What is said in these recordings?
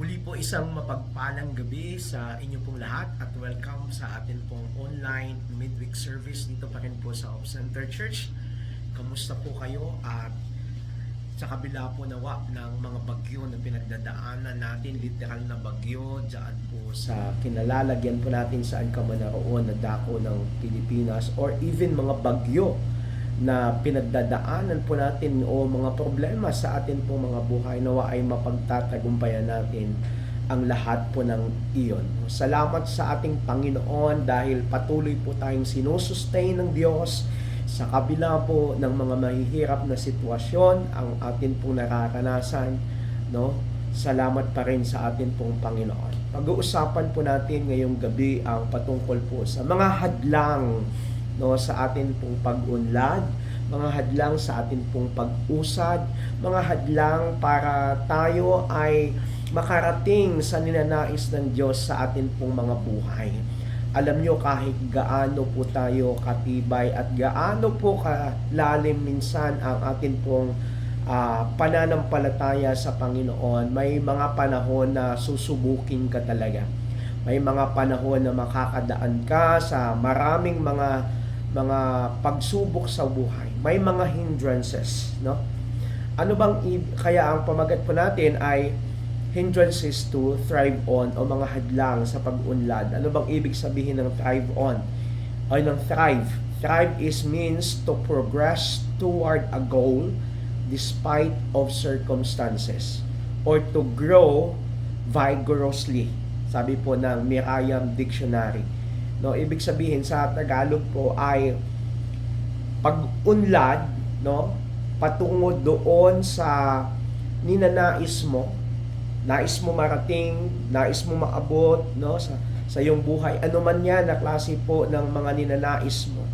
Muli po isang mapagpalang gabi sa inyo pong lahat at welcome sa atin pong online midweek service dito pa rin po sa Hope Center Church. Kamusta po kayo at sa kabila po nawa ng mga bagyo na pinagdadaanan natin, literal na bagyo dyan po sa kinalalagyan po natin saan ka man naroon na dako ng Pilipinas or even mga bagyo na pinagdadaanan po natin o mga problema sa atin po mga buhay, nawa ay mapagtatagumpayan natin ang lahat po ng iyon. Salamat sa ating Panginoon dahil patuloy po tayong sinusustain ng Diyos sa kabila po ng mga mahihirap na sitwasyon ang atin pong nararanasan, no? Salamat pa rin sa atin pong Panginoon. Pag-uusapan po natin ngayong gabi ang patungkol po sa mga hadlang, no, sa atin pong pag-unlad, mga hadlang sa atin pong pag-usad, mga hadlang para tayo ay makarating sa ninanais ng Diyos sa atin pong mga buhay. Alam nyo, kahit gaano po tayo katibay at gaano po kalalim minsan ang atin pong pananampalataya sa Panginoon, may mga panahon na susubukin ka talaga. May mga panahon na makakadaan ka sa maraming mga pagsubok sa buhay. May mga hindrances, no? Ano bang kaya ang pamagat po natin ay hindrances to thrive on o mga hadlang sa pag-unlad. Ano bang ibig sabihin ng thrive on? O ng thrive? Thrive means to progress toward a goal despite of circumstances or to grow vigorously. Sabi po ng Merriam Dictionary. No, ibig sabihin sa Tagalog po ay pag-unlad, no, patungo doon sa ninanais mo, nais mo marating, nais mo maabot, no, sa iyong buhay. Ano man yan na klase po ng mga ninanais mo,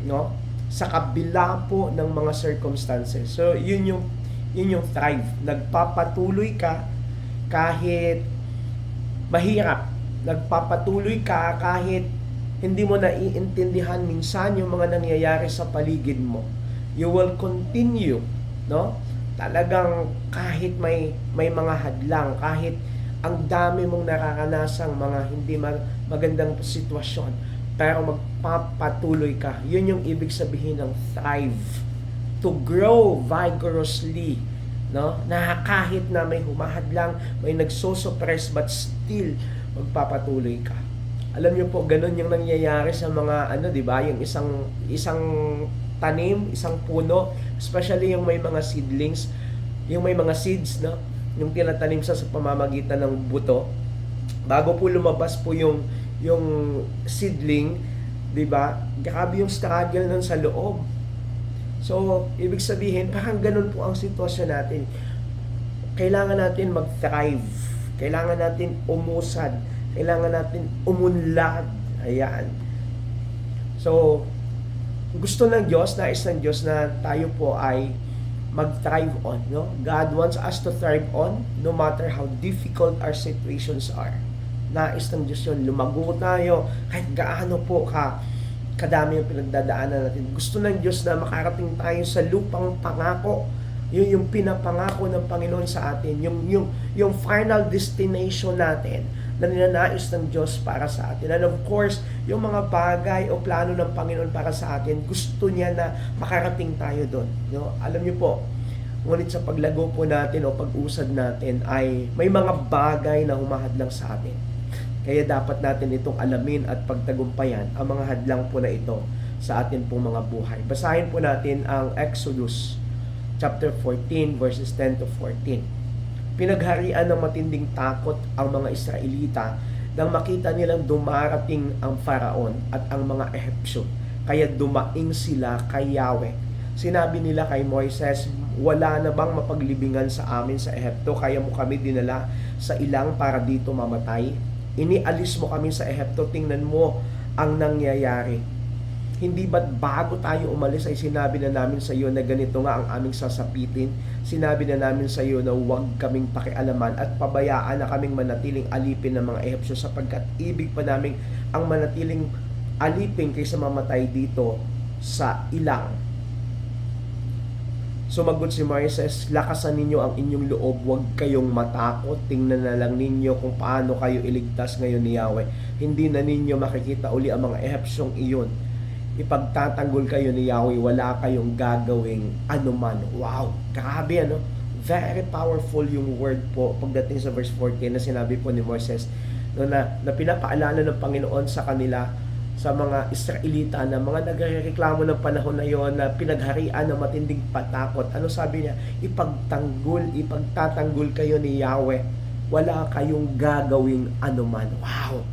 no, sa kabila po ng mga circumstances. So yun yung thrive. Nagpapatuloy ka kahit mahirap. Nagpapatuloy ka kahit hindi mo naiintindihan minsan yung mga nangyayari sa paligid mo. You will continue, no? Talagang kahit may mga hadlang, kahit ang dami mong nararanasang mga hindi magandang sitwasyon, pero magpapatuloy ka. Yun yung ibig sabihin ng thrive. To grow vigorously, no? Na kahit na may humahadlang, may nagsusuppress, but still magpapatuloy ka. Alam niyo po, ganun yung nangyayari sa mga di ba? Yung isang tanim, isang puno, especially yung may mga seedlings, yung may mga seeds, no? Yung tinatanim sa pamamagitan ng buto. Bago po lumabas po yung seedling, di ba? Grabe yung struggle nun sa loob. So, ibig sabihin, parang ganun po ang sitwasyon natin. Kailangan natin mag-thrive. Kailangan natin umusad. Kailangan natin umunlad. Ayan. So, gusto ng Diyos, nais ng Diyos na tayo po ay mag-thrive on. No? God wants us to thrive on no matter how difficult our situations are. Nais ng Diyos yun. Lumago tayo kahit gaano po kadami yung pinagdadaanan natin. Gusto ng Diyos na makarating tayo sa lupang pangako. Yun yung pinapangako ng Panginoon sa atin. Yung final destination natin na ninanais ng Diyos para sa atin. And of course, yung mga bagay o plano ng Panginoon para sa atin, gusto niya na makarating tayo doon. No? Alam niyo po, ngunit sa paglago po natin o pag-usad natin ay may mga bagay na humahadlang sa atin. Kaya dapat natin itong alamin at pagtagumpayan ang mga hadlang po na ito sa atin pong mga buhay. Basahin po natin ang Exodus chapter 14 verses 10 to 14. Pinagharian ng matinding takot ang mga Israelita nang makita nilang dumarating ang Faraon at ang mga Ehipsyo. Kaya dumaing sila kay Yahweh. Sinabi nila kay Moises, wala na bang mapaglibingan sa amin sa Ehipto? Kaya mo kami dinala sa ilang para dito mamatay? Inialis mo kami sa Ehipto, tingnan mo ang nangyayari. Hindi ba't bago tayo umalis ay sinabi na namin sa iyo na ganito nga ang aming sasapitin? Sinabi na namin sa iyo na huwag kaming pakialaman at pabayaan na kaming manatiling alipin ng mga Ehipsyo sapagkat ibig pa namin ang manatiling alipin kaysa mamatay dito sa ilang. Sumagot si Moises, lakasan ninyo ang inyong loob, huwag kayong matakot. Tingnan na lang ninyo kung paano kayo iligtas ngayon ni Yahweh. Hindi na ninyo makikita uli ang mga Ehipsyong iyon. Ipagtatanggol kayo ni Yahweh, wala kayong gagawing anuman. Wow, grabe ano? Very powerful yung word po pagdating sa verse 14 na sinabi po ni Moises no, na pinapaalala ng Panginoon sa kanila, sa mga Israelita na mga nagrereklamo ng panahon na yon na pinagharian ng matinding patakot. Ano sabi niya? Ipagtatanggol kayo ni Yahweh. Wala kayong gagawing anuman. Wow!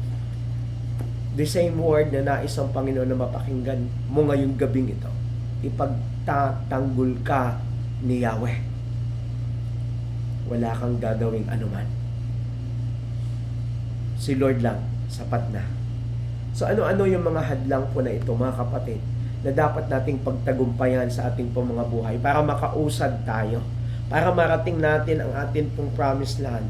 The same word na nais ng Panginoon na mapakinggan mo ngayong gabing ito. Ipagtatanggol ka ni Yahweh. Wala kang gagawing anuman. Si Lord lang, sapat na. So ano-ano yung mga hadlang po na ito, mga kapatid, na dapat nating pagtagumpayan sa ating pong mga buhay para makausad tayo, para marating natin ang ating pong promised land,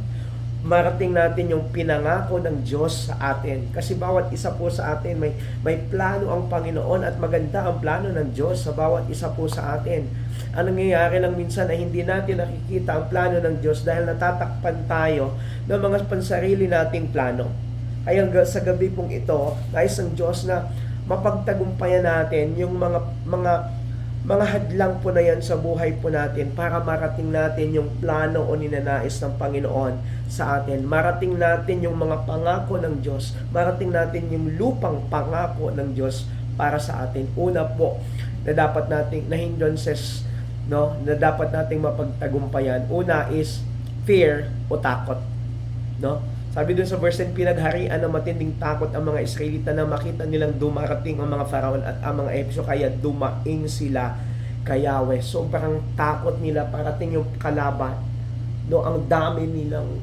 marating natin yung pinangako ng Diyos sa atin. Kasi bawat isa po sa atin may plano ang Panginoon at maganda ang plano ng Diyos sa bawat isa po sa atin. Ang nangyayari lang minsan ay hindi natin nakikita ang plano ng Diyos dahil natatakpan tayo ng mga pansarili nating plano. Kaya sa gabi pong ito, nais ng Diyos na mapagtagumpayan natin yung mga hadlang po na yan sa buhay po natin para marating natin yung plano o ninanais ng Panginoon sa atin. Marating natin yung mga pangako ng Diyos. Marating natin yung lupang pangako ng Diyos para sa atin. Una po, na dapat nating, na hindrances, no, na dapat nating mapagtagumpayan. Una is fear o takot. No? Sabi dun sa verse 10, pinagharian ng matinding takot ang mga Israelita na makita nilang dumarating ang mga Pharaon at ang mga Ehipsyo, kaya dumaing sila kay Yahweh. Sobrang takot nila, parating yung kalaban. No, ang dami nilang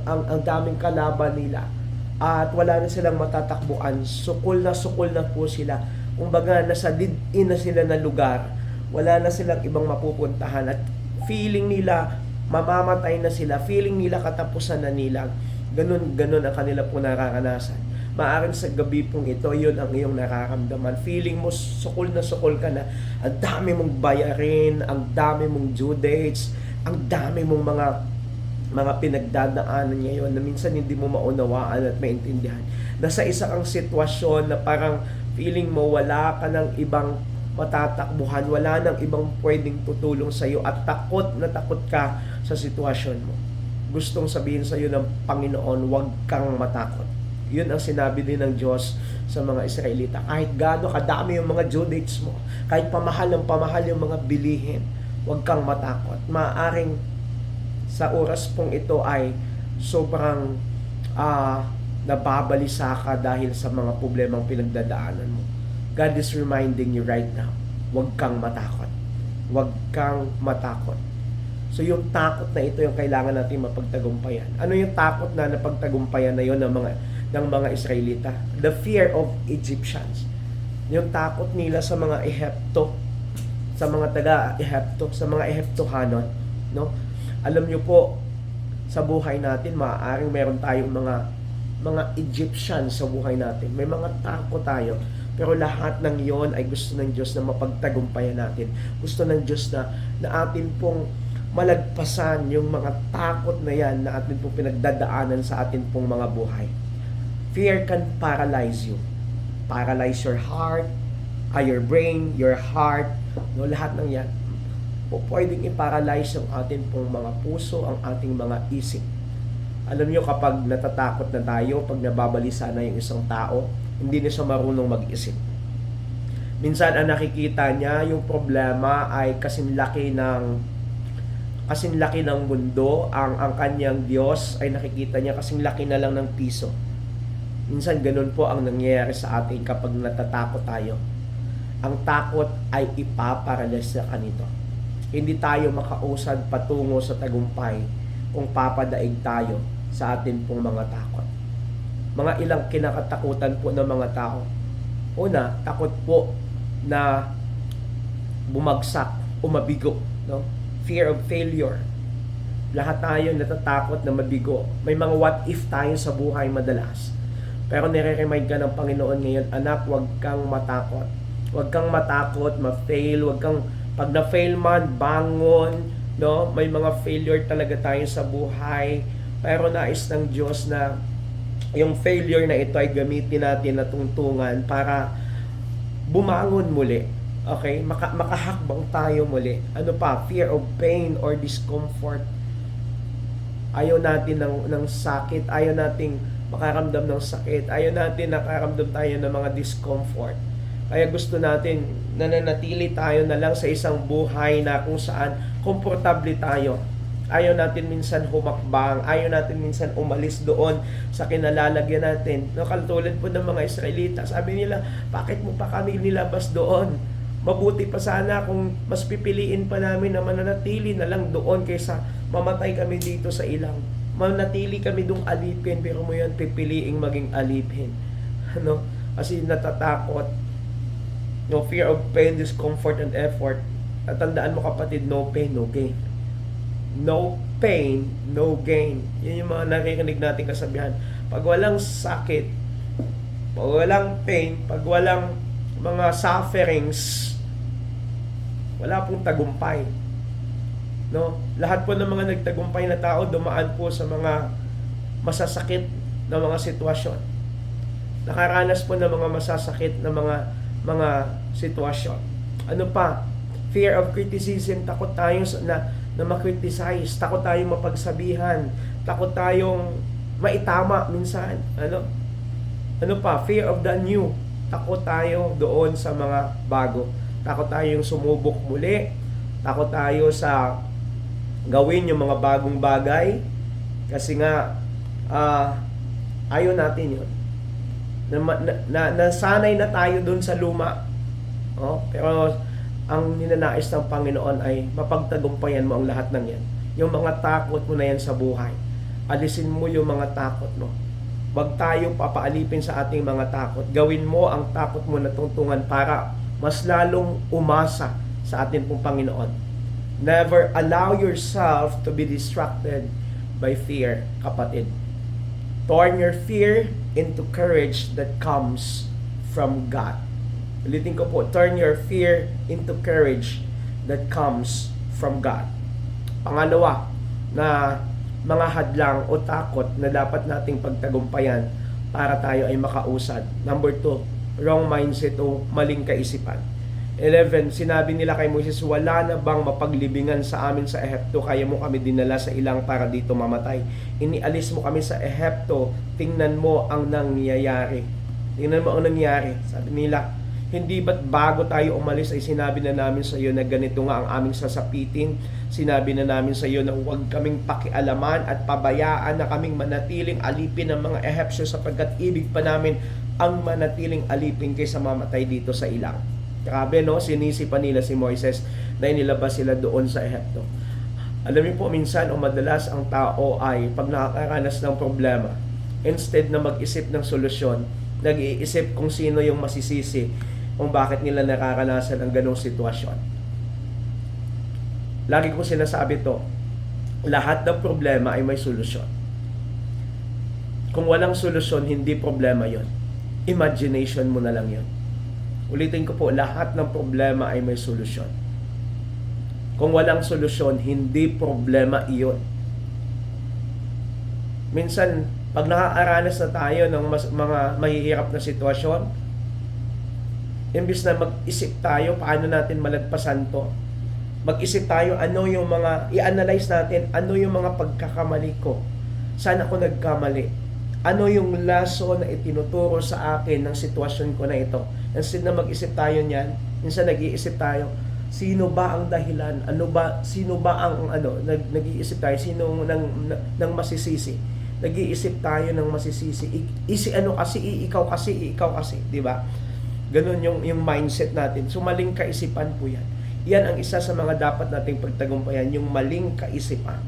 ang daming kalaban nila. At wala na silang matatakbuhan. Sukol na po sila. Kumbaga nasa did-in na sila na lugar. Wala na silang ibang mapupuntahan at feeling nila mamamatay na sila. Feeling nila katapusan na nila. Ganun ang kanila po nararanasan. Maaring sa gabi pong ito, yun ang iyong nararamdaman. Feeling mo, sukol ka na. Ang dami mong bayarin, ang dami mong due dates, ang dami mong mga pinagdadaanan ngayon na minsan hindi mo maunawaan at maintindihan. Nasa isa kang sitwasyon na parang feeling mo wala ka ng ibang matatakbuhan, wala nang ibang pwedeng tutulong sa iyo at takot ka sa sitwasyon mo. Gustong sabihin sa iyo ng Panginoon, huwag kang matakot. Yun ang sinabi din ng Diyos sa mga Israelita. Kahit gaano kadami yung mga due dates mo, kahit pamahal yung mga bilihin, huwag kang matakot. Maaring sa oras pong ito ay sobrang nababalisa ka dahil sa mga problemang pinagdadaanan mo. God is reminding you right now, huwag kang matakot. Huwag kang matakot. So yung takot na ito yung kailangan natin mapagtagumpayan. Ano yung takot na napagtagumpayan na yun ng mga Israelita? The fear of Egyptians. Yung takot nila sa mga Ehipto, sa mga taga-Ehipto, sa mga Ehiptohanon, no? Alam niyo po, sa buhay natin maaaring meron tayong mga Egyptians sa buhay natin. May mga takot tayo. Pero lahat ng yon ay gusto ng Diyos na mapagtagumpayan natin. Gusto ng Diyos na atin pong malagpasan yung mga takot na yan na atin pong pinagdadaanan sa atin pong mga buhay. Fear can paralyze you. Paralyze your heart, your brain, your heart, no, lahat ng yan. O pwedeng i-paralyze ang atin pong mga puso, ang ating mga isip. Alam nyo, kapag natatakot na tayo, pag nababalisa na yung isang tao, hindi na siya marunong mag-isip. Minsan ang nakikita niya, yung problema ay kasing laki ng mundo, ang kanyang Diyos ay nakikita niya kasing laki na lang ng piso. Minsan ganun po ang nangyayari sa atin kapag natatakot tayo. Ang takot ay ipaparalyze na kanito. Hindi tayo makausad patungo sa tagumpay kung papadaig tayo sa atin pong mga takot. Mga ilang kinakatakutan po ng mga tao. Una, takot po na bumagsak o mabigo, no? Fear of failure. Lahat tayo natatakot na mabigo. May mga what if tayo sa buhay madalas. Pero nire-remind ka ng Panginoon ngayon, anak, huwag kang matakot. Huwag kang matakot, ma-fail, huwag kang Pag na-fail man, bangon, no? May mga failure talaga tayo sa buhay. Pero nais ng Diyos na yung failure na ito ay gamitin natin na tungtungan para bumangon muli. Okay? Makahakbang tayo muli. Ano pa? Fear of pain or discomfort. Ayaw natin ng sakit. Ayaw nating makaramdam ng sakit. Ayaw natin nakaramdam tayo ng mga discomfort. Kaya gusto natin nananatili tayo na lang sa isang buhay na kung saan komportable tayo. Ayaw natin minsan humakbang, ayaw natin minsan umalis doon sa kinalalagyan natin. No, katulad po ng mga Israelita, sabi nila, bakit mo pa kami nilabas doon? Mabuti pa sana kung mas pipiliin pa namin na mananatili na lang doon kaysa mamatay kami dito sa ilang. Manatili kami doon alipin, pero mo yan pipiliing maging alipin. Ano? Kasi natatakot. No fear of pain, discomfort, and effort. Tatandaan mo kapatid, no pain, no gain. No pain, no gain. Yan yung mga naririnig natin kasabihan. Pag walang sakit, pag walang pain, pag walang mga sufferings, wala pong tagumpay. No? Lahat po ng mga nagtagumpay na tao dumaan po sa mga masasakit na mga sitwasyon. Nakaranas po ng mga masasakit na mga sitwasyon. Ano pa? Fear of criticism. Takot tayong na ma-criticize. Takot tayong mapagsabihan. Takot tayong maitama minsan. Ano pa? Fear of the new. Takot tayo doon sa mga bago. Takot tayong sumubok muli. Takot tayo sa gawin yung mga bagong bagay. Kasi nga, ayaw natin yun. Nasanay na tayo dun sa luma. Pero ang ninanais ng Panginoon ay mapagtagumpayan mo ang lahat ng yan. Yung mga takot mo na yan sa buhay. Alisin mo yung mga takot mo. Huwag tayo papaalipin sa ating mga takot. Gawin mo ang takot mo na tungtungan para mas lalong umasa sa ating pong Panginoon. Never allow yourself to be distracted by fear, kapatid. Turn your fear into courage that comes from God. Ulitin ko po, turn your fear into courage that comes from God. Pangalawa, na mga hadlang o takot na dapat nating pagtagumpayan para tayo ay makausad. Number 2, wrong mindset o maling kaisipan. 11, sinabi nila kay Moises, wala na bang mapaglibingan sa amin sa Ehipto? Kaya mo kami dinala sa ilang para dito mamatay. Inialis mo kami sa Ehipto, tingnan mo ang nangyayari. Tingnan mo ang nangyayari. Sabi nila, hindi ba't bago tayo umalis ay sinabi na namin sa iyo na ganito nga ang aming sasapitin? Sinabi na namin sa iyo na huwag kaming pakialaman at pabayaan na kaming manatiling alipin ng mga Ehipsyo sapagkat ibig pa namin ang manatiling alipin kaysa mamatay dito sa ilang. Grabe, no? Sinisi pa nila si Moises na inilabas sila doon sa Ehipto. Alam niyo po, minsan o madalas ang tao ay pag nakakaranas ng problema, instead na mag-isip ng solusyon, nag-iisip kung sino yung masisisi kung bakit nila nakaranasan ang ganong sitwasyon. Lagi ko sinasabi to, lahat ng problema ay may solusyon. Kung walang solusyon, hindi problema yon. Imagination mo na lang yon. Ulitin ko po, lahat ng problema ay may solusyon. Kung walang solusyon, hindi problema iyon. Minsan, pag nakakaranas na tayo ng mga mahihirap na sitwasyon, imbis na mag-isip tayo paano natin malagpasan to, mag-isip tayo ano yung mga, i-analyze natin ano yung mga pagkakamali ko. Saan ako nagkamali? Ano yung lesson na itinuturo sa akin ng sitwasyon ko na ito? Instead na mag-isip tayo niyan, minsan nag-iisip tayo, sino ba ang dahilan? Sino ba ang nag-iisip tayo? Sino nang masisisi? Nag-iisip tayo ng masisisi. Ikaw kasi, di ba? Ganun yung mindset natin. So maling kaisipan po yan. Yan ang isa sa mga dapat nating pagtagumpayan, yung maling kaisipan.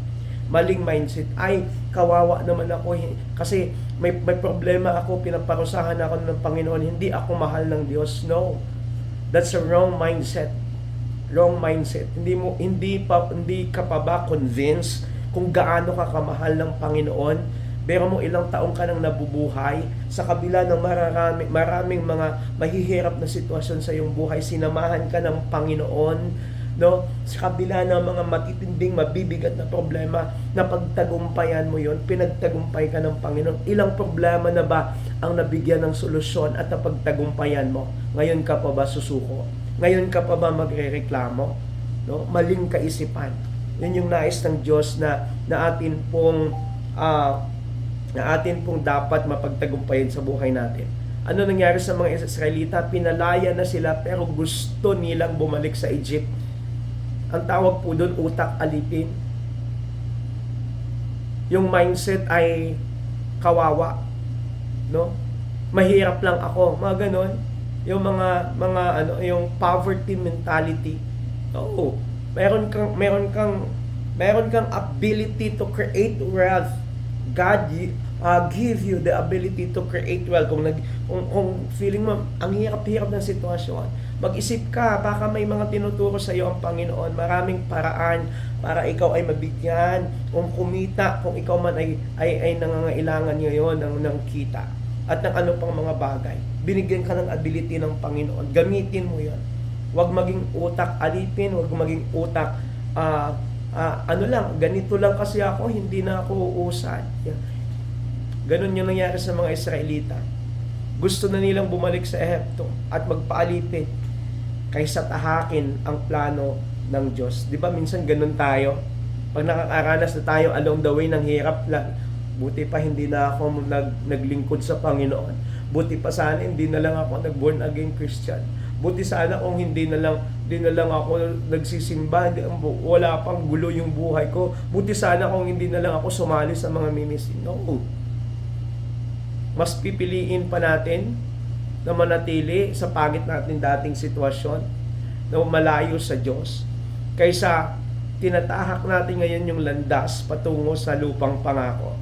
Maling mindset, ay kawawa naman ako kasi may problema ako, pinaparusahan ako ng Panginoon, hindi ako mahal ng Diyos. No, that's a wrong mindset. Wrong mindset. Hindi ka pa ba convinced kung gaano ka kamahal ng Panginoon? Pero mo ilang taong ka nang nabubuhay sa kabila ng maraming mga mahihirap na sitwasyon sa iyong buhay, sinamahan ka ng Panginoon no? Sa kabila ng mga matitinding, mabibigat na problema, na pagtagumpayan mo yon, pinagtagumpay ka ng Panginoon. Ilang problema na ba ang nabigyan ng solusyon at napagtagumpayan mo? Ngayon ka pa ba susuko? Ngayon ka pa ba magrereklamo? No? Maling kaisipan. Yun yung nais ng Diyos na atin pong dapat mapagtagumpayan sa buhay natin. Ano nangyari sa mga Israelita? Pinalaya na sila pero gusto nilang bumalik sa Egypt. Ang tawag po doon, utak alipin. Yung mindset ay kawawa, no? Mahirap lang ako, mga ganon. Yung mga yung poverty mentality. Oo. Meron kang ability to create wealth. God give you the ability to create wealth. Kung feeling mo ang hirap-hirap ng sitwasyon, mag-isip ka, baka may mga tinuturo sa iyo ang Panginoon, maraming paraan para ikaw ay mabigyan, kung kumita, kung ikaw man ay nangangailangan ngayon ng kita at ng ano pang mga bagay. Binigyan ka ng ability ng Panginoon, gamitin mo 'yon. Huwag maging utak alipin, huwag maging utak ganito lang kasi ako, hindi na ako uusad. Ganun yung nangyari sa mga Israelita. Gusto na nilang bumalik sa Ehipto at magpaalipin kaysa tahakin ang plano ng Diyos. Di ba minsan ganun tayo? Pag nakakaranas na tayo along the way ng hirap lang, buti pa hindi na ako naglingkod sa Panginoon. Buti pa sana hindi na lang ako nag-born again Christian. Buti sana kung hindi na lang ako nagsisimba, wala pang gulo yung buhay ko. Buti sana kung hindi na lang ako sumali sa mga minisin. No. Mas pipiliin pa natin na manatili sa pangit natin dating sitwasyon, na malayo sa Diyos, kaysa tinatahak natin ngayon yung landas patungo sa lupang pangako.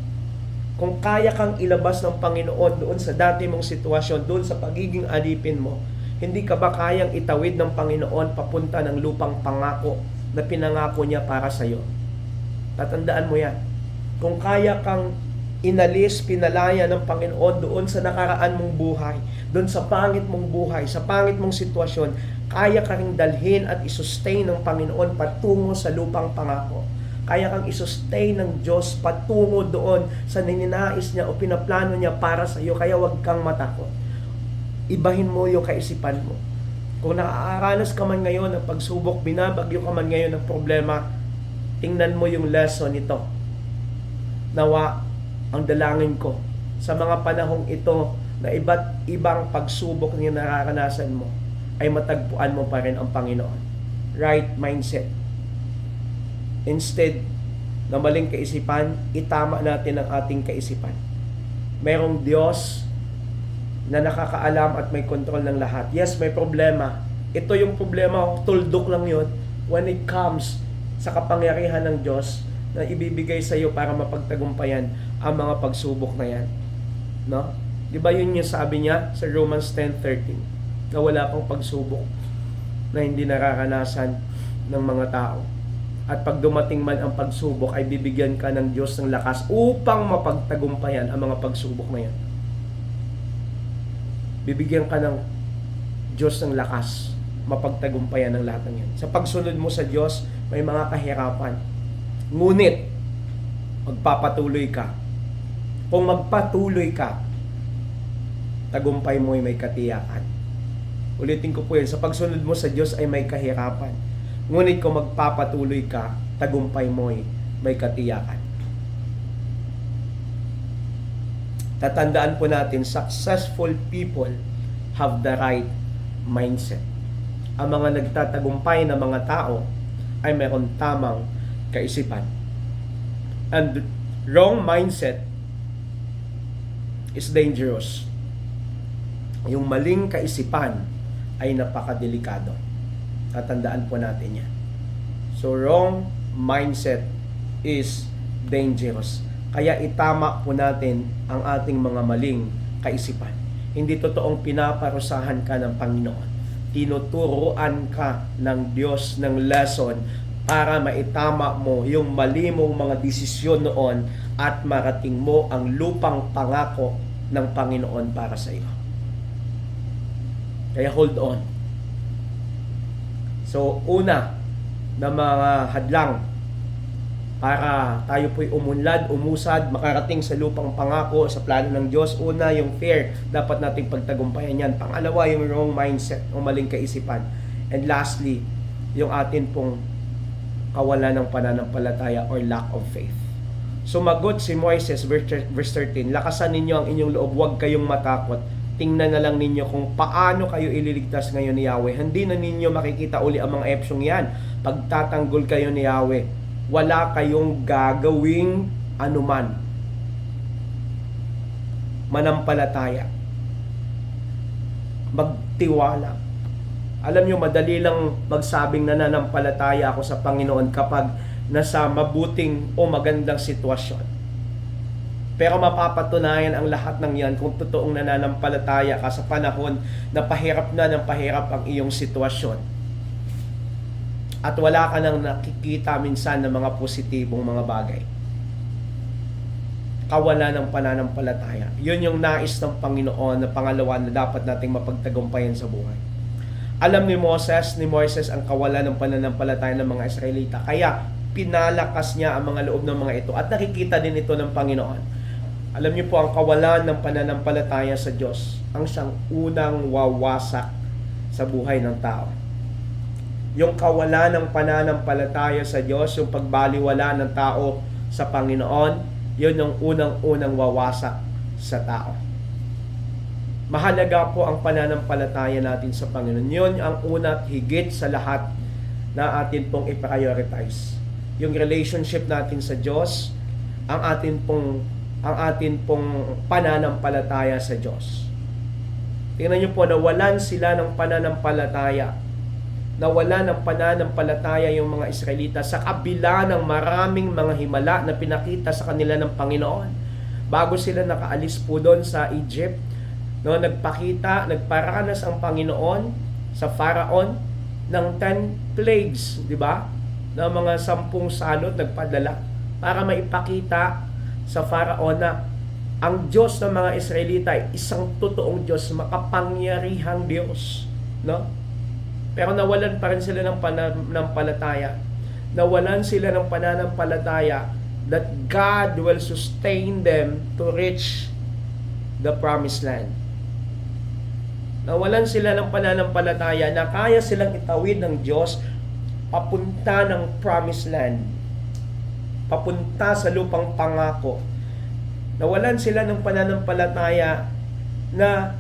Kung kaya kang ilabas ng Panginoon doon sa dati mong sitwasyon, doon sa pagiging alipin mo, hindi ka ba kayang itawid ng Panginoon papunta ng lupang pangako na pinangako niya para sa iyo? Tatandaan mo yan. Kung kaya kang inalis, pinalaya ng Panginoon doon sa nakaraan mong buhay, doon sa pangit mong buhay, sa pangit mong sitwasyon, kaya ka ring dalhin at isustain ng Panginoon patungo sa lupang pangako. Kaya kang isustain ng Diyos patungo doon sa ninanais niya o pinaplano niya para sa iyo, kaya huwag kang matakot. Ibahin mo yung kaisipan mo. Kung nakakaranas ka man ngayon ng pagsubok, binabagyo ka man ngayon ng problema, tingnan mo yung lesson nito. Nawa, ang dalangin ko sa mga panahong ito na iba't ibang pagsubok na nararanasan mo, ay matagpuan mo pa rin ang Panginoon. Right mindset. Instead na maling kaisipan, itama natin ang ating kaisipan. Mayroong Diyos na nakakaalam at may kontrol ng lahat. Yes, may problema. Ito yung problema, tuldok lang yun when it comes sa kapangyarihan ng Diyos na ibibigay sa iyo para mapagtagumpayan ang mga pagsubok na yan. No? Di ba yun yung sabi niya sa Romans 10:13, na wala pang pagsubok na hindi nararanasan ng mga tao. At pag dumating man ang pagsubok, ay bibigyan ka ng Diyos ng lakas upang mapagtagumpayan ang mga pagsubok na yan. Bibigyan ka ng Diyos ng lakas, mapagtagumpayan ang lahat ng yan. Sa pagsunod mo sa Diyos, may mga kahirapan. Ngunit, magpapatuloy ka. Kung magpatuloy ka, tagumpay mo ay may katiyakan. Ulitin ko po yan, sa pagsunod mo sa Diyos ay may kahirapan. Ngunit kung magpapatuloy ka, tagumpay mo ay may katiyakan. Tatandaan po natin, successful people have the right mindset. Ang mga nagtatagumpay na mga tao ay mayroon tamang kaisipan. And wrong mindset is dangerous. Yung maling kaisipan ay napakadelikado. Tatandaan po natin yan. So, wrong mindset is dangerous. Kaya itama po natin ang ating mga maling kaisipan. Hindi totoong pinaparusahan ka ng Panginoon. Tinuturuan ka ng Diyos ng lesson para maitama mo yung mali mong mga desisyon noon at marating mo ang lupang pangako ng Panginoon para sa iyo. Kaya hold on. So, una, na mga hadlang para tayo po'y umunlad, umusad, makarating sa lupang pangako sa plano ng Diyos. Una, yung fear, dapat nating pagtagumpayan yan. Pangalawa, yung wrong mindset o maling kaisipan. And lastly, yung atin pong kawalan ng pananampalataya or lack of faith. Sumagot si Moises, verse 13, lakasan ninyo ang inyong loob, huwag kayong matakot. Tingnan na lang ninyo kung paano kayo ililigtas ngayon ni Yahweh. Hindi na ninyo makikita uli ang mga epsyong yan. Pagtatanggol kayo ni Yahweh, wala kayong gagawing anuman. Manampalataya. Magtiwala. Alam nyo, madali lang magsabing nananampalataya ako sa Panginoon kapag nasa mabuting o magandang sitwasyon. Pero mapapatunayan ang lahat ng yan kung totoong nananampalataya ka sa panahon na pahirap na ng pahirap ang iyong sitwasyon. At wala ka nang nakikita minsan ng mga positibong mga bagay. Kawalan ng pananampalataya. Yun yung nais ng Panginoon na pangalawa na dapat nating mapagtagumpayan sa buhay. Alam ni Moises ang kawalan ng pananampalataya ng mga Israelita. Kaya pinalakas niya ang mga loob ng mga ito. At nakikita din ito ng Panginoon. Alam niyo po, ang kawalan ng pananampalataya sa Diyos ang siyang unang wawasak sa buhay ng tao. Yung kawalan ng pananampalataya sa Diyos, yung pagbaliwala ng tao sa Panginoon, yun yung unang-unang wawasak sa tao. Mahalaga po ang pananampalataya natin sa Panginoon. Yun ang una at higit sa lahat na atin pong i-prioritize. Yung relationship natin sa Diyos, ang atin pong pananampalataya sa Diyos. Tingnan niyo po, nawalan sila ng pananampalataya. Nawala ng pananampalataya yung mga Israelita sa kabila ng maraming mga himala na pinakita sa kanila ng Panginoon. Bago sila nakaalis po doon sa Egypt, no, nagparanas ang Panginoon sa Pharaon ng 10 plagues, di ba? Na mga 10 salot nagpadala para maipakita sa Pharaon na ang Diyos ng mga Israelita ay isang totoong Diyos, makapangyarihang Diyos, no? Pero nawalan pa rin sila ng pananampalataya. Nawalan sila ng pananampalataya that God will sustain them to reach the promised land. Nawalan sila ng pananampalataya na kaya silang itawid ng Diyos papunta ng promised land. Papunta sa lupang pangako. Nawalan sila ng pananampalataya na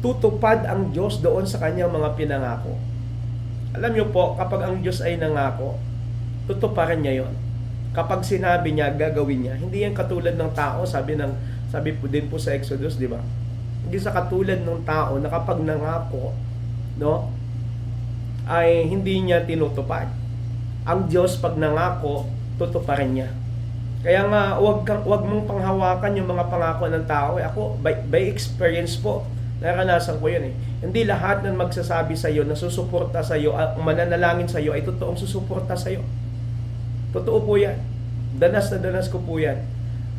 tutupad ang Diyos doon sa kanyang mga pinangako. Alam niyo po, kapag ang Diyos ay nangako, tutuparan niya yon. Kapag sinabi niya, gagawin niya. Hindi yan katulad ng tao, sabi po din po sa Exodus, di ba? Hindi sa katulad ng tao na kapag nangako, no, ay hindi niya tinutupad. Ang Diyos pag nangako, tutuparan niya. Kaya nga, wag mong panghawakan yung mga pangako ng tao. Ako, by experience po, naranasan ko yun eh. Hindi lahat ng magsasabi sa iyo, na susuporta sa iyo, ang mananalangin sa iyo ay totoong susuporta sa iyo. Totoo po yan. Danas na danas ko po yan.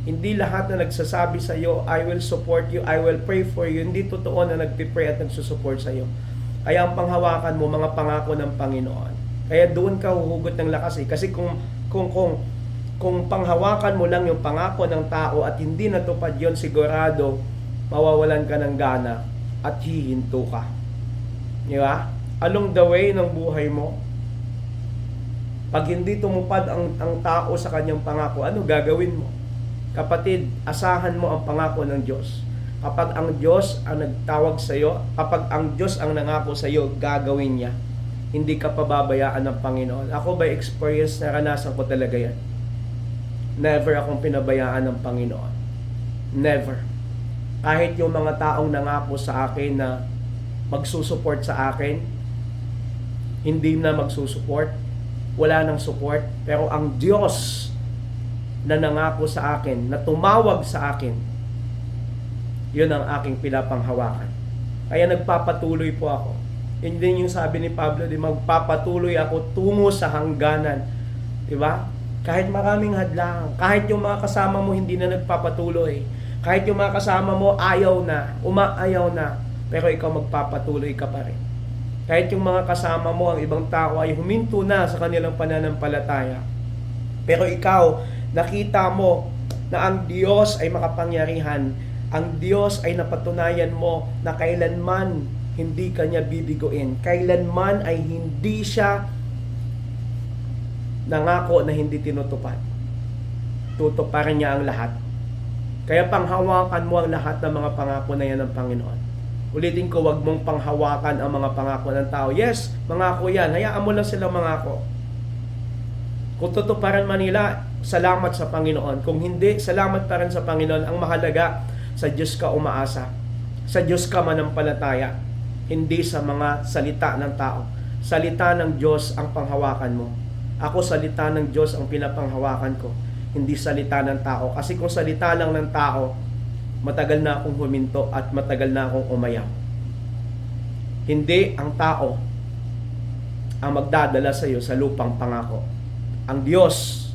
Hindi lahat na nagsasabi sa iyo, I will support you, I will pray for you. Hindi totoo na nagpipray at nagsusupport sa iyo. Kaya ang panghawakan mo, mga pangako ng Panginoon. Kaya doon ka huhugot ng lakas eh. Kasi kung panghawakan mo lang yung pangako ng tao at hindi natupad yon, sigurado mawawalan ka ng gana at hihinto ka. Di ba? Along the way ng buhay mo, pag hindi tumupad ang tao sa kanyang pangako, ano gagawin mo? Kapatid, asahan mo ang pangako ng Diyos. Kapag ang Diyos ang nagtawag sa iyo, kapag ang Diyos ang nangako sa iyo, gagawin niya. Hindi ka pababayaan ng Panginoon. Ako by experience, naranasan ko talaga yan. Never akong pinabayaan ng Panginoon. Never. Kahit yung mga taong nangako sa akin na magsusupport sa akin, hindi na magsusupport, wala nang support, pero ang Diyos na nangako sa akin, na tumawag sa akin, yun ang aking pinapanghawakan. Kaya nagpapatuloy po ako. Yun din yung sabi ni Pablo, di magpapatuloy ako tungo sa hangganan. Di ba? Kahit maraming hadlang, kahit yung mga kasama mo hindi na nagpapatuloy, kahit yung mga kasama mo ayaw na, umaayaw na, pero ikaw magpapatuloy ka pa rin. Kahit yung mga kasama mo, ang ibang tao ay huminto na sa kanilang pananampalataya. Pero ikaw, nakita mo na ang Diyos ay makapangyarihan. Ang Diyos ay napatunayan mo na kailanman hindi kanya bibiguin. Kailanman ay hindi siya nangako na hindi tinutupad. Tutuparin niya ang lahat. Kaya panghawakan mo ang lahat ng mga pangako na yan ng Panginoon. Ulitin ko, wag mong panghawakan ang mga pangako ng tao. Yes, mangako yan. Hayaan mo lang silang mangako. Kung tutuparan man nila, salamat sa Panginoon. Kung hindi, salamat pa rin sa Panginoon. Ang mahalaga, sa Diyos ka umaasa. Sa Diyos ka manampalataya. Hindi sa mga salita ng tao. Salita ng Diyos ang panghawakan mo. Ako, salita ng Diyos ang pinapanghawakan ko. Hindi salita ng tao. Kasi kung salita lang ng tao, matagal na akong huminto at matagal na akong umayaw. Hindi ang tao ang magdadala sa iyo sa lupang pangako. Ang Diyos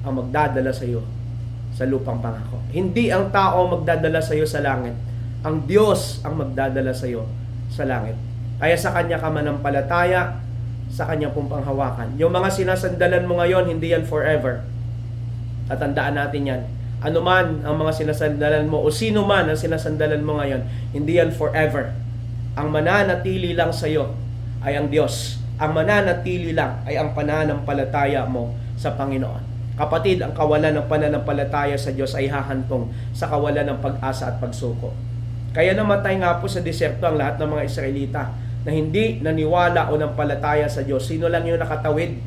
ang magdadala sa iyo sa lupang pangako. Hindi ang tao magdadala sa iyo sa langit. Ang Diyos ang magdadala sa iyo sa langit. Kaya sa Kanya ka manampalataya, sa Kanya pong panghawakan. Yung mga sinasandalan mo ngayon, hindi yan forever. Tatandaan natin yan. Ano man ang mga sinasandalan mo o sino man ang sinasandalan mo ngayon, hindi yan forever. Ang mananatili lang sa iyo ay ang Diyos. Ang mananatili lang ay ang pananampalataya mo sa Panginoon. Kapatid, ang kawalan ng pananampalataya sa Diyos ay hahantong sa kawalan ng pag-asa at pagsuko. Kaya namatay nga po sa diserto ang lahat ng mga Israelita na hindi naniwala o nampalataya sa Diyos. Sino lang yung nakatawid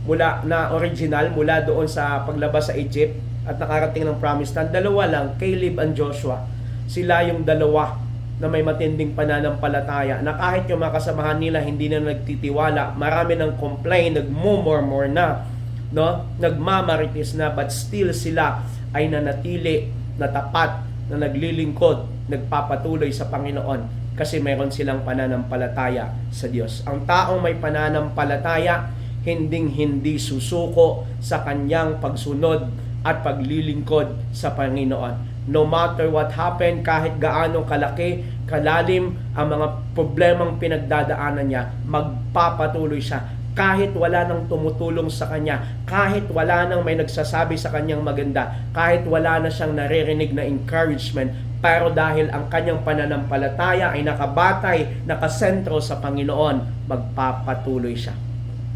mula na original mula doon sa paglabas sa Egypt at nakarating ng Promised Land? Dalawa lang, Caleb and Joshua. Sila yung dalawa na may matinding pananampalataya na kahit yung mga kasamahan nila hindi na nagtitiwala, marami nang complain, nagmumurmur na, no? Nagmamarites na, but still sila ay nanatili na tapat, na naglilingkod, nagpapatuloy sa Panginoon kasi mayroon silang pananampalataya sa Diyos. Ang taong may pananampalataya, hinding-hindi susuko sa kanyang pagsunod at paglilingkod sa Panginoon. No matter what happen, kahit gaano kalaki, kalalim ang mga problemang pinagdadaanan niya, magpapatuloy siya. Kahit wala nang tumutulong sa kanya, kahit wala nang may nagsasabi sa kanyang maganda, kahit wala na siyang naririnig na encouragement, pero dahil ang kanyang pananampalataya ay nakabatay, nakasentro sa Panginoon, magpapatuloy siya.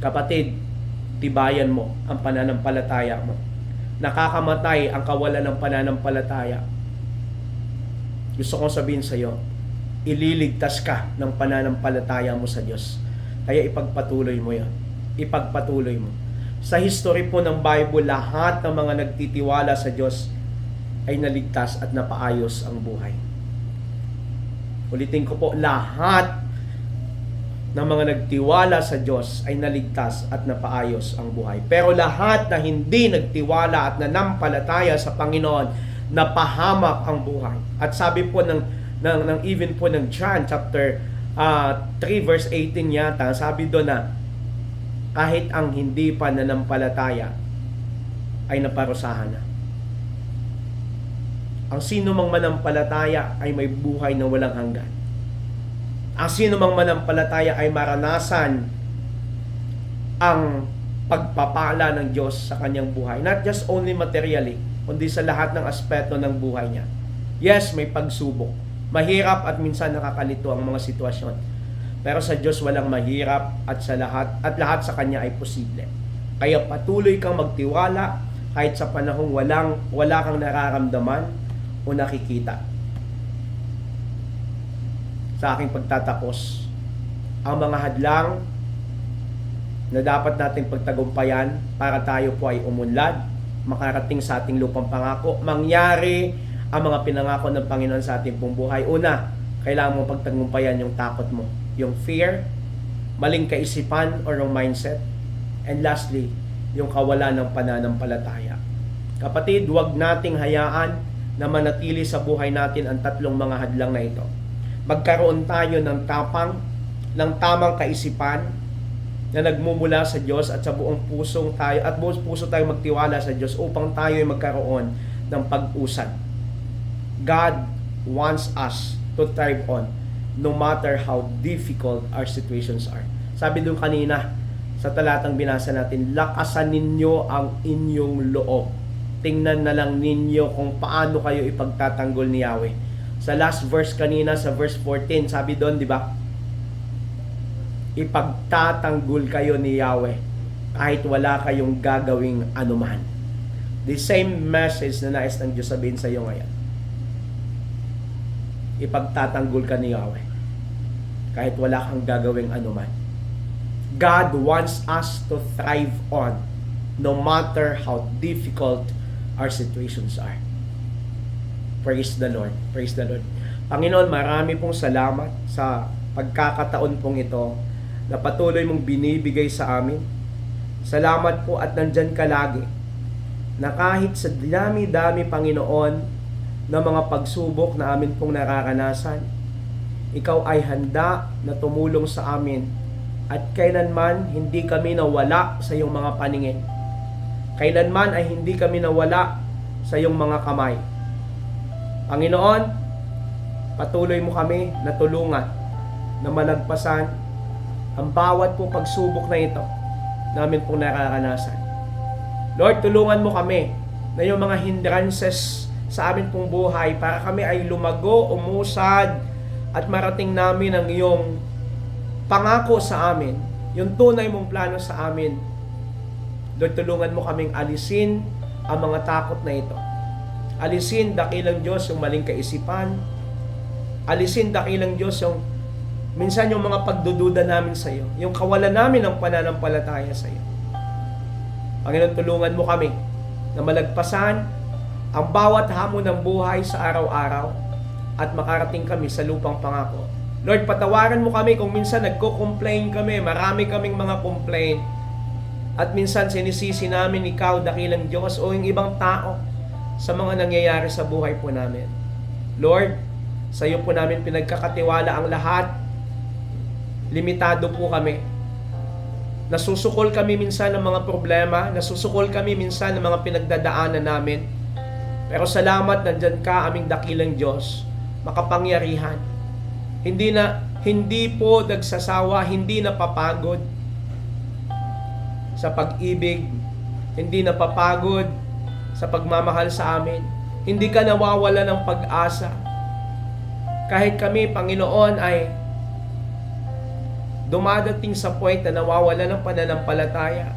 Kapatid, tibayan mo ang pananampalataya mo. Nakakamatay ang kawalan ng pananampalataya. Gusto kong sabihin sa iyo, ililigtas ka ng pananampalataya mo sa Diyos. Kaya ipagpatuloy mo yan. Ipagpatuloy mo. Sa history po ng Bible, lahat ng mga nagtitiwala sa Diyos ay naligtas at napaayos ang buhay. Ulitin ko po, lahat ng mga nagtiwala sa Diyos ay naligtas at napaayos ang buhay. Pero lahat na hindi nagtiwala at nanampalataya sa Panginoon, napahamak ang buhay. At sabi po ng even po ng John chapter 3 verse 18 yata, sabi doon na kahit ang hindi pa nanampalataya ay naparusahan na. Ang sino mang manampalataya ay may buhay na walang hanggan. Ang sino mang manampalataya ay maranasan ang pagpapala ng Diyos sa kanyang buhay. Not just only materially, kundi sa lahat ng aspeto ng buhay niya. Yes, may pagsubok. Mahirap at minsan nakakalito ang mga sitwasyon. Pero sa Diyos walang mahirap at lahat sa Kanya ay posible. Kaya patuloy kang magtiwala kahit sa panahong wala kang nararamdaman o nakikita. Sa aking pagtatapos, ang mga hadlang na dapat nating pagtagumpayan para tayo po ay umunlad, makarating sa ating lupang pangako, mangyari ang mga pinangako ng Panginoon sa ating pong buhay. Una, kailangan mo pagtagumpayan yung takot mo, yung fear, maling kaisipan or yung mindset. And lastly, yung kawalan ng pananampalataya. Kapatid, huwag nating hayaan na manatili sa buhay natin ang tatlong mga hadlang na ito. Magkaroon tayo ng tamang kaisipan na nagmumula sa Diyos at sa buong puso tayo magtiwala sa Diyos upang tayo ay magkaroon ng pag-usad. God wants us to thrive on. no matter how difficult our situations are. Sabi doon kanina, sa talatang binasa natin, lakasan ninyo ang inyong loob. Tingnan na lang ninyo kung paano kayo ipagtatanggol ni Yahweh. Sa last verse kanina, sa verse 14, sabi doon, di ba? Ipagtatanggol kayo ni Yahweh kahit wala kayong gagawing anuman. The same message na nais ng Diyos sabihin sa iyo ngayon. Ipagtatanggol ka ni Yahweh kahit wala kang gagawing anuman. God wants us to thrive on no matter how difficult our situations are. Praise the Lord. Praise the Lord. Panginoon, marami pong salamat sa pagkakataon pong ito na patuloy mong binibigay sa amin. Salamat po at nandyan ka lagi na kahit sa dami-dami, Panginoon, na mga pagsubok na amin pong nararanasan, ikaw ay handa na tumulong sa amin at kailanman hindi kami nawala sa iyong mga paningin. Kailanman ay hindi kami nawala sa iyong mga kamay. Panginoon, patuloy mo kami na tulungan na malagpasan ang bawat po pagsubok na ito namin pong nararanasan. Lord, tulungan mo kami na yung mga hindrances sa amin pong buhay para kami ay lumago, umusad at marating namin ang iyong pangako sa amin, yung tunay mong plano sa amin. Lord, tulungan mo kaming alisin ang mga takot na ito. Alisin, dakilang Diyos, yung maling kaisipan. Alisin, dakilang Diyos, yung minsan yung mga pagdududa namin sa iyo, yung kawalan namin ng pananampalataya sa iyo. Panginoon, tulungan mo kami na malagpasan ang bawat hamon ng buhay sa araw-araw at makarating kami sa lupang pangako. Lord, patawaran mo kami kung minsan nagko-complain kami, marami kaming mga complaint. At minsan sinisisi namin ikaw, dakilang Diyos, o yung ibang tao sa mga nangyayari sa buhay po namin. Lord, sa iyo po namin pinagkakatiwala ang lahat. Limitado po kami. Nasusukol kami minsan ng mga problema, nasusukol kami minsan ng mga pinagdadaanan namin. Pero salamat, nandyan ka, aming dakilang Diyos, makapangyarihan. Hindi po nagsasawa, hindi napapagod sa pag-ibig, hindi napapagod sa pagmamahal sa amin. Hindi ka nawawala ng pag-asa. Kahit kami, Panginoon, ay dumadating sa point na nawawala ng pananampalataya.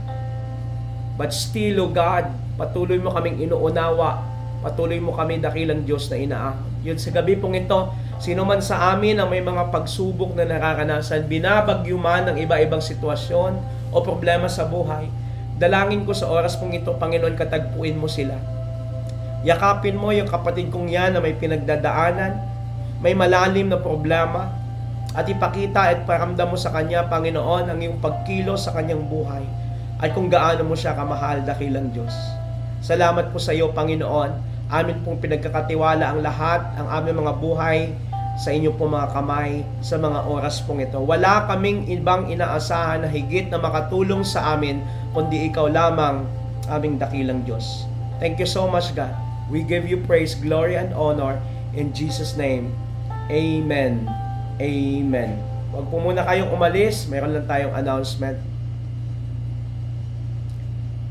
But still, O God, patuloy mo kaming inuunawa. Patuloy mo kami, dakilang Diyos na inaahon. Yun sa gabi pong ito, sino man sa amin na may mga pagsubok na nararanasan, binabagyo man ng iba-ibang sitwasyon o problema sa buhay, dalangin ko sa oras pong ito, Panginoon, katagpuin mo sila. Yakapin mo yung kapatid kong yan na may pinagdadaanan, may malalim na problema, at ipakita at paramdam mo sa kanya, Panginoon, ang iyong pagkilos sa kanyang buhay at kung gaano mo siya kamahal, dakilang Diyos. Salamat po sa iyo, Panginoon. Amin pong pinagkakatiwala ang lahat, ang aming mga buhay sa inyo po mga kamay sa mga oras pong ito. Wala kaming ibang inaasahan na higit na makatulong sa amin, kundi ikaw lamang, aming dakilang Diyos. Thank you so much, God. We give you praise, glory, and honor in Jesus' name. Amen. Amen. Huwag po muna kayong umalis. Meron lang tayong announcement.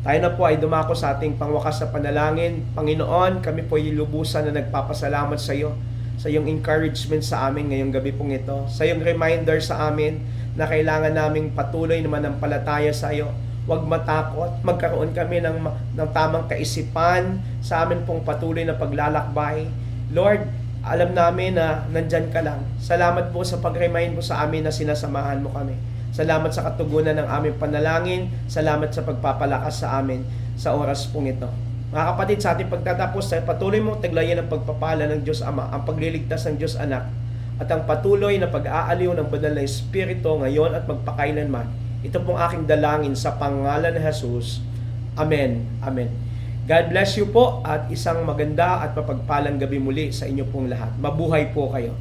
Tayo na po ay dumako sa ating pangwakas na panalangin. Panginoon, kami po ay lubusan na nagpapasalamat sa iyo, sa iyong encouragement sa amin ngayong gabi pong ito, sa iyong reminder sa amin na kailangan naming patuloy na manampalataya sa iyo. Huwag matakot, magkaroon kami ng tamang kaisipan sa amin pong patuloy na paglalakbay. Lord, alam namin na nandyan ka lang. Salamat po sa pag-remind mo sa amin na sinasamahan mo kami. Salamat sa katugunan ng aming panalangin. Salamat sa pagpapalakas sa amin sa oras pong ito. Mga kapatid, sa ating pagtatapos, patuloy mong taglayan ang pagpapala ng Diyos Ama, ang pagliligtas ng Diyos Anak, at ang patuloy na pag-aaliw ng banal na Espiritu ngayon at magpakailanman. Ito pong aking dalangin sa pangalan ni Jesus. Amen. Amen. God bless you po at isang maganda at mapagpalang gabi muli sa inyo pong lahat. Mabuhay po kayo.